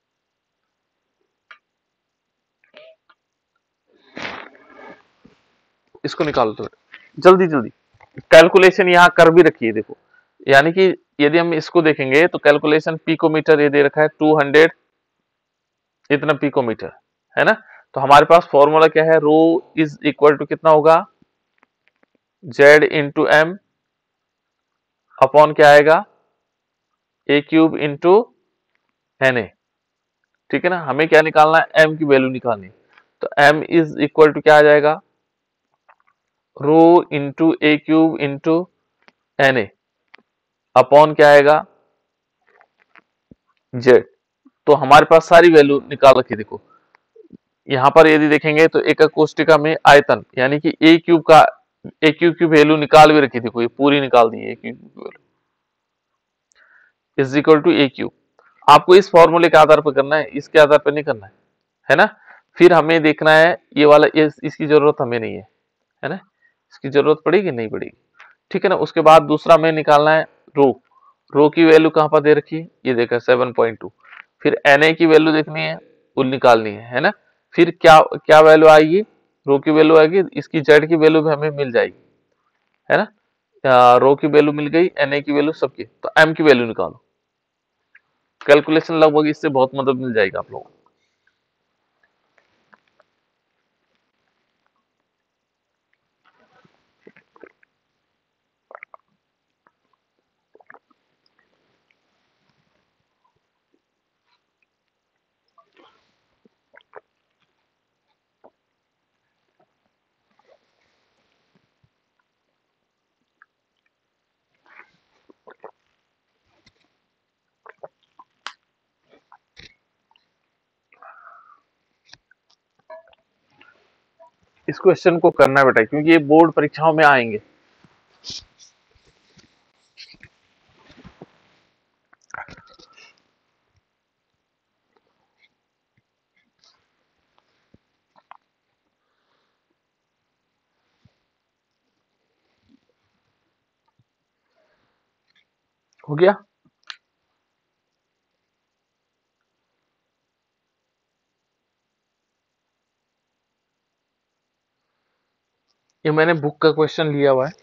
इसको निकालो तो जल्दी जल्दी। कैलकुलेशन यहाँ कर भी रखिए, देखो यानी कि यदि हम इसको देखेंगे तो कैलकुलेशन पिकोमीटर ये दे रखा है 200 इतना पिकोमीटर, है ना। तो हमारे पास फॉर्मूला क्या है? रो इज इक्वल टू कितना होगा? जेड इंटू एम अपॉन क्या आएगा? A cube into N A, ठीक है ना। हमें क्या निकालना है? एम की वैल्यू निकालनी है। तो एम इज इक्वल टू क्या आ जाएगा? Rho into a cube into N A upon क्या आएगा? जेड। तो हमारे पास सारी वैल्यू निकाल रखी, देखो यहां पर यदि देखेंगे तो एक कोष्टिका में आयतन यानी कि ए क्यूब का, ए क्यूब की वैल्यू निकाल भी रखी थी, कोई पूरी निकाल दी है। ए क्यूब की value is equal to a cube. आपको इस फॉर्मूले के आधार पर करना है, इसके आधार पर नहीं करना है ना। फिर हमें देखना है ये वाला, इसकी जरूरत हमें नहीं है ना। इसकी जरूरत पड़ेगी नहीं पड़ेगी, ठीक है ना। उसके बाद दूसरा हमें निकालना है रो। रो की वैल्यू कहां पर दे रखी है? ये देखा 7.2। फिर एन ए की वैल्यू देखनी है, वो निकालनी है ना। फिर क्या क्या वैल्यू आएगी? रो की वैल्यू आएगी, इसकी जेड की वैल्यू भी हमें मिल जाएगी, है ना। रो की वैल्यू मिल गई, एन ए की वैल्यू सबकी, तो एम की वैल्यू निकालो। कैलकुलेशन लगभग इससे बहुत मदद मिल जाएगी आप लोगों को। इस क्वेश्चन को करना बेटा, क्योंकि ये बोर्ड परीक्षाओं में आएंगे। हो गया? ये मैंने बुक का क्वेश्चन लिया हुआ है।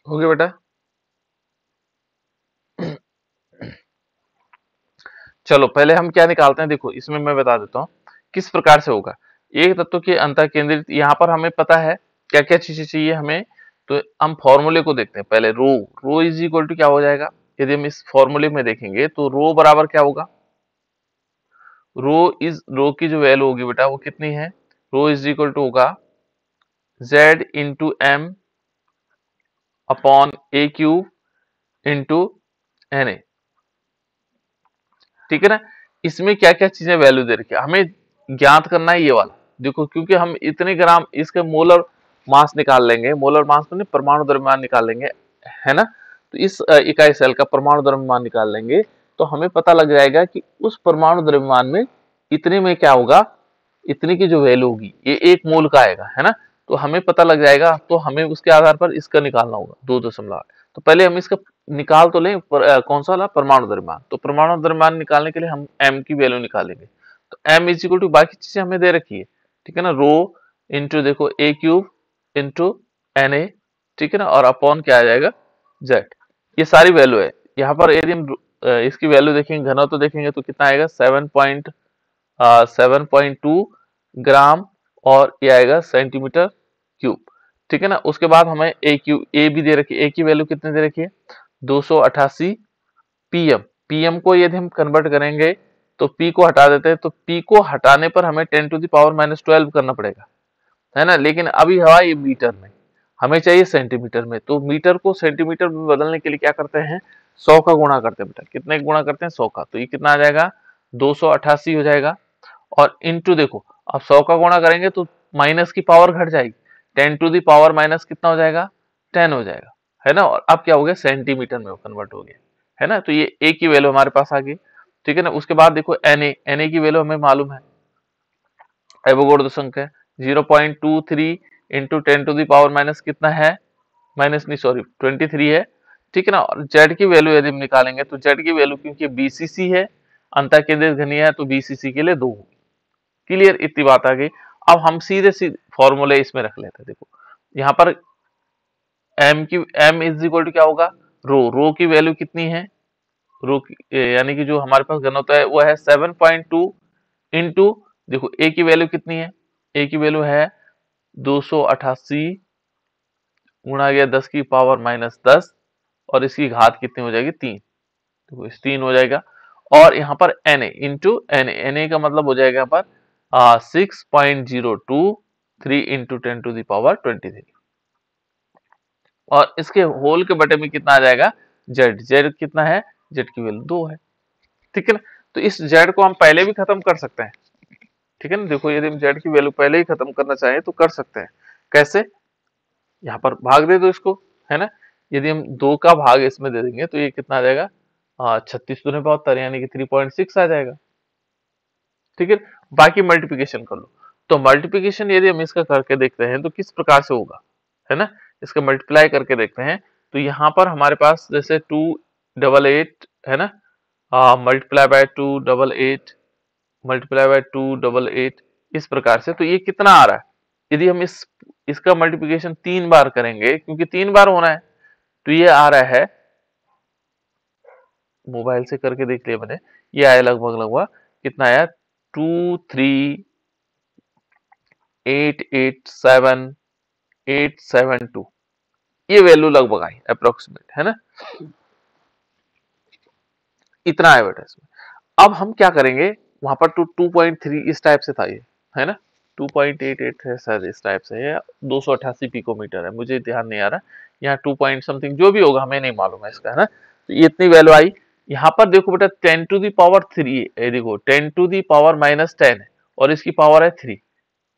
हो गया बेटा। चलो पहले हम क्या निकालते हैं, देखो इसमें मैं बता देता हूं किस प्रकार से होगा। एक तत्व के अंतर केंद्रित, यहाँ पर हमें पता है क्या क्या चीजें चाहिए हमें, तो हम फॉर्मूले को देखते हैं पहले। रो इज इक्वल टू क्या हो जाएगा, यदि हम इस फॉर्मूले में देखेंगे तो रो बराबर क्या होगा, रो की जो वैल्यू होगी बेटा वो कितनी है, रो इज इक्वल टू होगा z into M upon A cube into N A. ठीक है ना। इसमें क्या क्या चीजें वैल्यू दे रखी है, हमें ज्ञात करना है ये वाला। देखो क्योंकि हम इतने ग्राम इसके मोलर मास निकाल लेंगे, मोलर मास तो नहीं, परमाणु द्रव्यमान निकाल लेंगे, है ना। तो इस इकाई सेल का परमाणु द्रव्यमान निकाल लेंगे तो हमें पता लग जाएगा कि उस परमाणु द्रव्यमान में इतने में क्या होगा, इतने की जो वैल्यू होगी ये 1 मोल का आएगा, है ना। तो हमें पता लग जाएगा, तो हमें उसके आधार पर इसका निकालना होगा 2.8। तो पहले हम इसका निकाल तो लें कौन सा वाला, परमाणु द्रव्यमान। तो परमाणु द्रव्यमान निकालने के लिए हम m की वैल्यू निकालेंगे। तो m इज इक्वल टू बाकी चीजें हमें दे रखी है, ठीक है ना, रो इंटू देखो a cube into N A, ठीक है ना, और अपॉन क्या आ जाएगा z। ये सारी वैल्यू है। यहाँ पर यदि हम इसकी वैल्यू देखेंगे, घनत्व देखेंगे तो कितना आएगा 7.2 ग्राम, और ये आएगा सेंटीमीटर क्यूब, ठीक है ना। उसके बाद हमें ए भी दे रखी है, ए की वैल्यू कितनी दे रखी है 288 पीएम। पीएम को यदि हम कन्वर्ट करेंगे तो पी को हटा देते हैं, तो पी को हटाने पर हमें 10⁻⁻12 करना पड़ेगा, है ना। लेकिन अभी हवा ये मीटर में, हमें चाहिए सेंटीमीटर में, तो मीटर को सेंटीमीटर में बदलने के लिए क्या करते हैं 100 का गुणा करते हैं बेटा। कितने गुणा करते हैं 100 का, तो ये कितना आ जाएगा 288 हो जाएगा। और इंटू देखो अब 100 का गुणा करेंगे तो माइनस की पावर घट जाएगी, 10⁻⁻ कितना हो जाएगा 10 हो जाएगा, है ना। और अब क्या हो गया सेंटीमीटर में कन्वर्ट हो गया, है ना। तो ये ए की वैल्यू हमारे पास आ गई, ठीक है ना। उसके बाद देखो एन ए की वैल्यू हमें मालूम है, एवोगाड्रो संख्या 0.23 इंटू 10⁻⁻ कितना है, माइनस नहीं सॉरी 23 है, ठीक है ना। और जेड की वैल्यू यदि हम निकालेंगे तो जेड की वैल्यू क्योंकि बीसीसी है, अंतर केंद्रित घनीय है, तो बीसीसी के लिए 2 होगी। क्लियर, इतनी बात आ गई। अब हम सीधे फॉर्मूले इसमें रख लेते हैं। देखो यहाँ पर m इज इक्वल टू क्या होगा, रो की वैल्यू कितनी है, यानी कि जो हमारे पास घनत्व है वो है 7.2 इंटू देखो a की वैल्यू कितनी है, a की वैल्यू है 288 गुणा गया 10⁻⁻10, और इसकी घात कितनी हो जाएगी 3, देखो इस 3 हो जाएगा। और यहाँ पर Na इंटू Na का मतलब हो जाएगा यहाँ पर 6.023 इंटू 10⁻23, और इसके होल के बटे में कितना आ जाएगा जेड कितना है, जेड की वैल्यू 2 है, ठीक है ना। तो इस जेड को हम पहले भी खत्म कर सकते हैं, ठीक है ना। देखो यदि हम जेड की वैल्यू पहले ही खत्म करना चाहें तो कर सकते हैं। कैसे, यहाँ पर भाग दे दो इसको, है ना। यदि हम 2 का भाग इसमें दे देंगे तो ये कितना आ जाएगा 36×72 यानी कि 3.6 आ जाएगा, ठीक है। बाकी मल्टीप्लिकेशन कर लो। तो मल्टीप्लिकेशन यदि हम इसका करके देखते हैं तो किस प्रकार से होगा, है ना, इसका मल्टीप्लाई करके देखते हैं। तो यहाँ पर हमारे पास जैसे 288 है ना, मल्टीप्लाई बाय 288 मल्टीप्लाई बाय 288, इस प्रकार से। तो ये कितना आ रहा है, यदि हम इसका मल्टीप्लिकेशन 3 बार करेंगे, क्योंकि 3 बार होना है, तो ये आ रहा है, मोबाइल से करके देख लिया मैंने, ये आया लगभग कितना आया 23887 ये वैल्यू लगभग आई अप्रोक्सीमेट, है ना, इतना है बेटा इसमें। अब हम क्या करेंगे, वहां पर 2.3 इस टाइप से था ये, है ना, 2.88 है शायद इस टाइप से, या 288 पिकोमीटर है, मुझे ध्यान नहीं आ रहा। यहाँ 2 पॉइंट समथिंग जो भी होगा हमें नहीं मालूम है इसका, है ना। तो ये इतनी वैल्यू आई। यहाँ पर देखो बेटा 10⁻3 है, देखो 10⁻−10 है, और इसकी पावर है 3,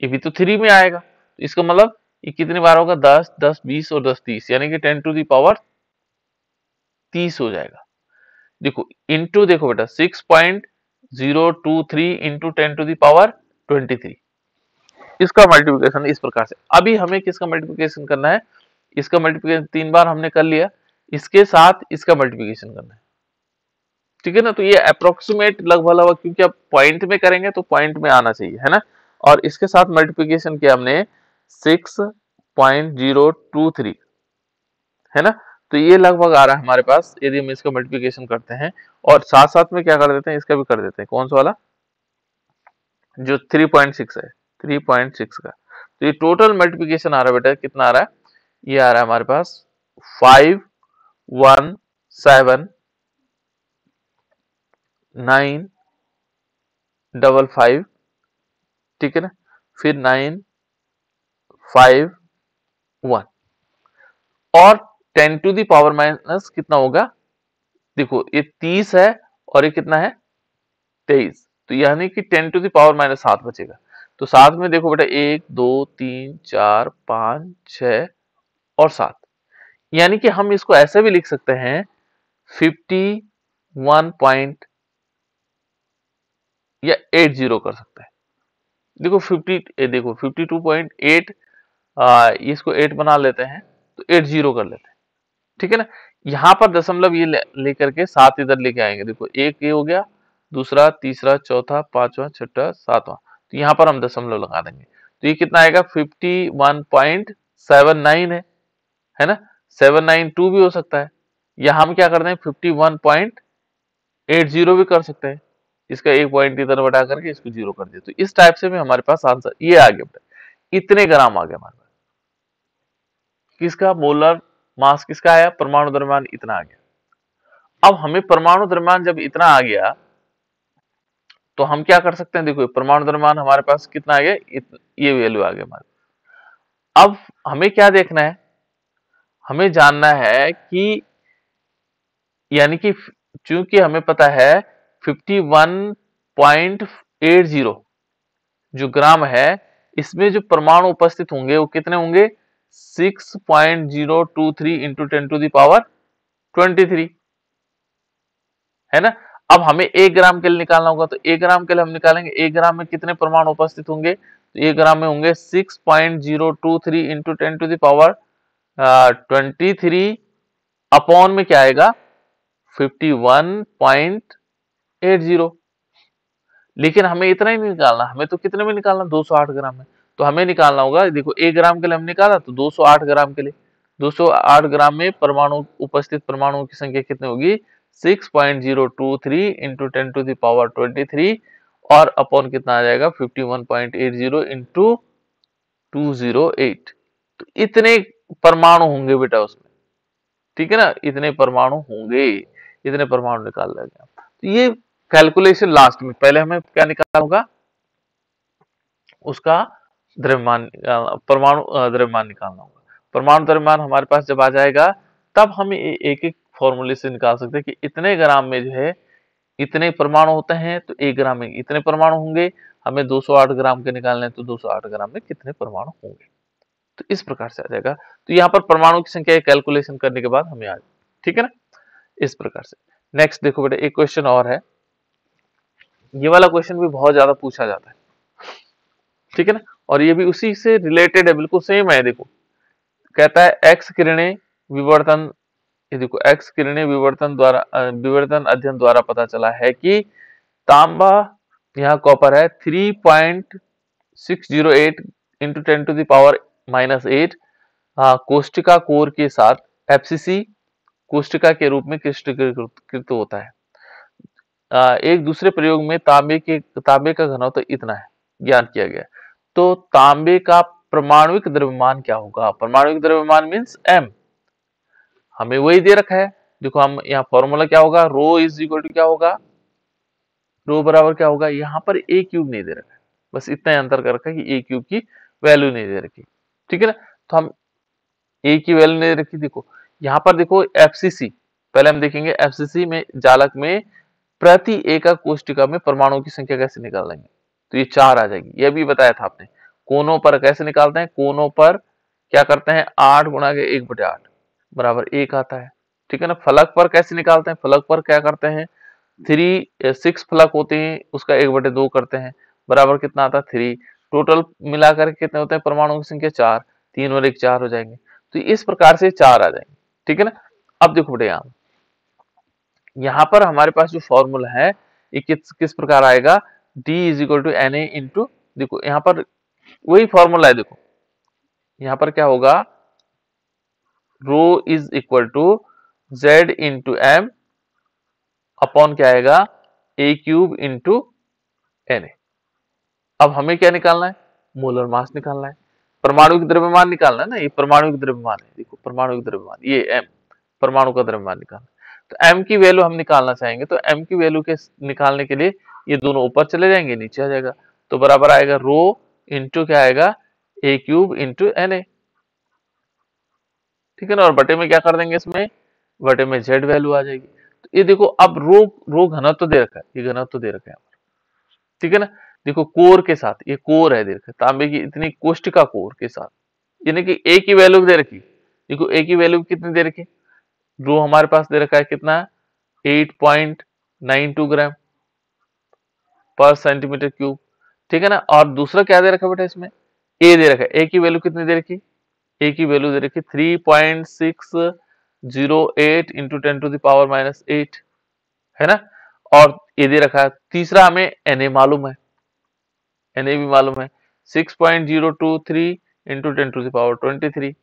ये भी तो 3 में आएगा। तो इसका मतलब ये कितनी बार होगा 10 10 20 और 10 30, यानी कि 10⁻30 हो जाएगा। देखो इंटू देखो बेटा 6.023 इंटू 10⁻23, इसका मल्टीप्लिकेशन इस प्रकार से। अभी हमें किसका मल्टीप्लिकेशन करना है, इसका मल्टीप्लिकेशन 3 बार हमने कर लिया, इसके साथ इसका मल्टीप्लिकेशन करना है, ठीक है ना। तो ये अप्रोक्सीमेट लगभग, क्योंकि अब पॉइंट में करेंगे तो पॉइंट में आना चाहिए, है ना। और इसके साथ मल्टीप्लिकेशन किया हमने 6.023, है ना। तो ये लगभग आ रहा है हमारे पास, यदि हम इसका मल्टीप्लिकेशन करते हैं और साथ साथ में क्या कर देते हैं, इसका भी कर देते हैं, कौन सा वाला, जो 3.6 है, 3.6 का। तो ये टोटल मल्टीप्लिकेशन आ रहा है बेटा, कितना आ रहा है, ये आ रहा है हमारे पास 51795, ठीक है ना, फिर 951 और 10 टू दी पावर माइनस कितना होगा, देखो ये 30 है और ये कितना है 23, तो यानी कि 10 टू दी पावर माइनस 7 बचेगा। तो साथ में देखो बेटा 1 2 3 4 5 6 और 7, यानी कि हम इसको ऐसे भी लिख सकते हैं 51 पॉइंट या 80 कर सकते हैं। देखो 52.8, इसको 8 बना लेते हैं तो 80 कर लेते हैं, ठीक है ना। यहाँ पर दशमलव ये लेकर के 7 इधर लेके आएंगे, देखो एक ये हो गया, दूसरा, तीसरा, चौथा, पांचवा, छठा, सातवां, तो यहाँ पर हम दशमलव लगा देंगे, तो ये कितना आएगा 51.79 है ना, 792 भी हो सकता है, या हम क्या करते हैं 51.80 भी कर सकते हैं, इसका एक पॉइंट इधर बढ़ा करके इसको 0 कर दिया, तो इस टाइप से भी हमारे पास आंसर ये आ गया बेटा, इतने ग्राम आ गया हमारे पास, किसका मोलर मास किसका आया, परमाणु द्रव्यमान इतना आ गया। अब हमें परमाणु द्रव्यमान जब इतना आ गया तो हम क्या कर सकते हैं, देखो परमाणु द्रव्यमान हमारे पास कितना आ गया, ये वैल्यू आ गया हमारे। अब हमें क्या देखना है, हमें जानना है कि यानी कि चूंकि हमें पता है 51.80 जो ग्राम है, इसमें जो परमाणु उपस्थित होंगे वो कितने होंगे, 6.023 इंटू 10 टू दी पावर 23, है ना। अब हमें 1 ग्राम के लिए निकालना होगा, तो 1 ग्राम के लिए हम निकालेंगे 1 ग्राम में कितने परमाणु उपस्थित होंगे, तो 1 ग्राम में होंगे 6.023 into 10 to the power 23 upon में क्या आएगा 51.80, लेकिन हमें इतना ही नहीं निकालना, हमें तो कितने में निकालना 208 ग्राम में, तो हमें निकालना होगा, देखो 1 ग्राम के लिए हम निकाला तो 208 ग्राम के लिए, 208 ग्राम में परमाणु उपस्थित परमाणुओं की संख्या कितनी होगी 6.023 इंटू 10 टू द पावर 23 और अपॉन कितना आ जाएगा 51.80 इंटू 208, तो इतने परमाणु होंगे बेटा उसमें, ठीक है ना, इतने परमाणु होंगे, इतने परमाणु निकाल लेंगे। तो ये कैलकुलेशन लास्ट में, पहले हमें क्या निकालना होगा, उसका द्रव्यमान, परमाणु द्रव्यमान निकालना होगा। परमाणु द्रव्यमान हमारे पास जब आ जाएगा तब हम एक एक फॉर्मूले से निकाल सकते हैं कि इतने ग्राम में जो है इतने परमाणु होते हैं, तो 1 ग्राम में इतने परमाणु होंगे, हमें 208 ग्राम के निकालने हैं तो 208 ग्राम में कितने परमाणु होंगे, तो इस प्रकार से आ जाएगा। तो यहाँ पर परमाणु की संख्या कैलकुलेशन करने के बाद हमें आ जाए, ठीक है ना, इस प्रकार से। नेक्स्ट देखो बेटा, एक क्वेश्चन और है, ये वाला क्वेश्चन भी बहुत ज्यादा पूछा जाता है, ठीक है ना, और ये भी उसी से रिलेटेड है, बिल्कुल सेम है। देखो कहता है एक्स किरणें विवर्तन, ये देखो एक्स किरणें विवर्तन द्वारा विवर्तन अध्ययन द्वारा पता चला है कि तांबा, यहाँ कॉपर है 3.608 इंटू 10 टू द पावर -8 कोष्टिका कोर के साथ एफसीसी कोष्टिका के रूप में क्रिस्टलीकृत होता है। एक दूसरे प्रयोग में तांबे का घनत्व इतना है ज्ञात किया गया, तो तांबे का परमाणुक द्रव्यमान क्या होगा, परमाणुक द्रव्यमान मींस m, हमें वही दे रखा है। देखो हम यहाँ फॉर्मूला क्या होगा, रो इज इक्वल टू क्या होगा, रो बराबर क्या होगा, यहाँ पर a क्यूब नहीं दे रखा है, बस इतना अंतर कर रखा है कि a क्यूब की वैल्यू नहीं दे रखी, ठीक है ना, तो हम a की वैल्यू नहीं दे रखी। देखो यहाँ पर देखो एफसीसी, पहले हम देखेंगे एफसीसी में जालक में प्रति एकक कोष्टिका में परमाणुओं की संख्या कैसे निकाल लेंगे, तो ये 4 आ जाएगी, ये भी बताया था आपने। कोनों पर कैसे निकालते हैं, कोनों पर क्या करते हैं 8 गुणा के 1/8 बराबर 1 आता है, ठीक है ना। फलक पर कैसे निकालते हैं, फलक पर क्या करते हैं 6 फलक होते हैं, उसका 1/2 करते हैं, बराबर कितना आता है 3, टोटल मिलाकर कितने होते हैं परमाणुओं की संख्या 4, 3 और 1 4 हो जाएंगे, तो इस प्रकार से 4 आ जाएंगे, ठीक है ना। अब देखो बेटे यहाँ पर हमारे पास जो फॉर्मूला है ये किस प्रकार आएगा, D is equal to Na into, देखो यहाँ पर वही फॉर्मूला है, देखो यहाँ पर क्या होगा rho is equal to Z into M upon क्या आएगा a cube into N A. अब हमें क्या निकालना है, मोलर मास निकालना है, परमाणु द्रव्यमान निकालना है ना, ये परमाणु द्रव्यमान है, देखो परमाणु द्रव्यमान ये एम, परमाणु का द्रव्यमान निकालना है। तो एम की वैल्यू हम निकालना चाहेंगे, तो एम की वैल्यू के निकालने के लिए ये दोनों ऊपर चले जाएंगे, नीचे आ जाएगा, तो बराबर आएगा रो इंटू क्या आएगा a cube into N A, ठीक है ना। और बटे में क्या कर देंगे, इसमें बटे में जेड वैल्यू आ जाएगी। तो ये देखो अब रो घनत्व तो दे रखा है, ये घनत्व तो दे रखा है, ठीक है ना। देखो कोर के साथ, ये कोर है दे रखा है, तांबे की इतनी कोष्टिका कोर के साथ, यानी कि ए की वैल्यू दे रखी। देखो ए की वैल्यू कितनी दे रखी, रो हमारे पास दे रखा है कितना, 8.92 ग्राम पर सेंटीमीटर क्यूब, ठीक है ना। और दूसरा क्या दे रखा है बेटा, इसमें ए दे रखा है, ए की वैल्यू कितनी दे रखी, ए की वैल्यू दे रखी 3.608 इंटू 10⁻⁻8 है ना। और ये दे रखा है, तीसरा हमें एन ए मालूम है, एन ए भी मालूम है 6.023 इंटू 10⁻23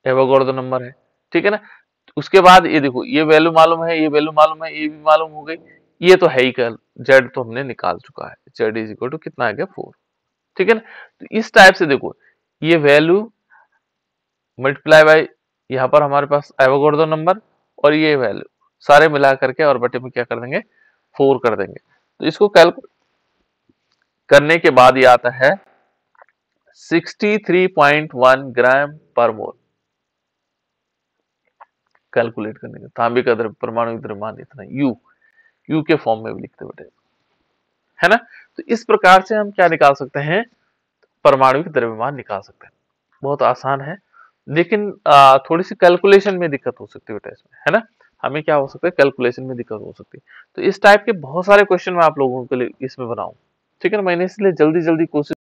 एवोगाड्रो नंबर है, ठीक है ना। उसके बाद ये देखो ये वैल्यू मालूम है, ये वैल्यू मालूम है, ये भी मालूम हो गई, ये तो है ही कल जेड तो हमने निकाल चुका है, जेड इज इक्वल टू कितना आ गया 4, ठीक है ना। तो इस टाइप से देखो ये वैल्यू मल्टीप्लाई बाय यहाँ पर हमारे पास एवोगाड्रो नंबर और ये वैल्यू सारे मिला करके और बटे में क्या कर देंगे 4 कर देंगे। तो इसको कैलकुलेट करने के बाद ये आता है 63.1 ग्राम पर मोल, कैलकुलेट करने का तांबे का परमाणु द्रव्यमान इतना यू के फॉर्म में भी लिखते बेटे, है ना। तो इस प्रकार से हम क्या निकाल सकते हैं, परमाणु द्रव्यमान निकाल सकते हैं, बहुत आसान है। लेकिन थोड़ी सी कैलकुलेशन में दिक्कत हो सकती है बेटा इसमें, है ना। हमें क्या हो सकता है, कैलकुलेशन में दिक्कत हो सकती है। तो इस टाइप के बहुत सारे क्वेश्चन मैं आप लोगों के लिए इसमें बनाऊं, ठीक है ना। मैंने इसलिए जल्दी जल्दी कोशिश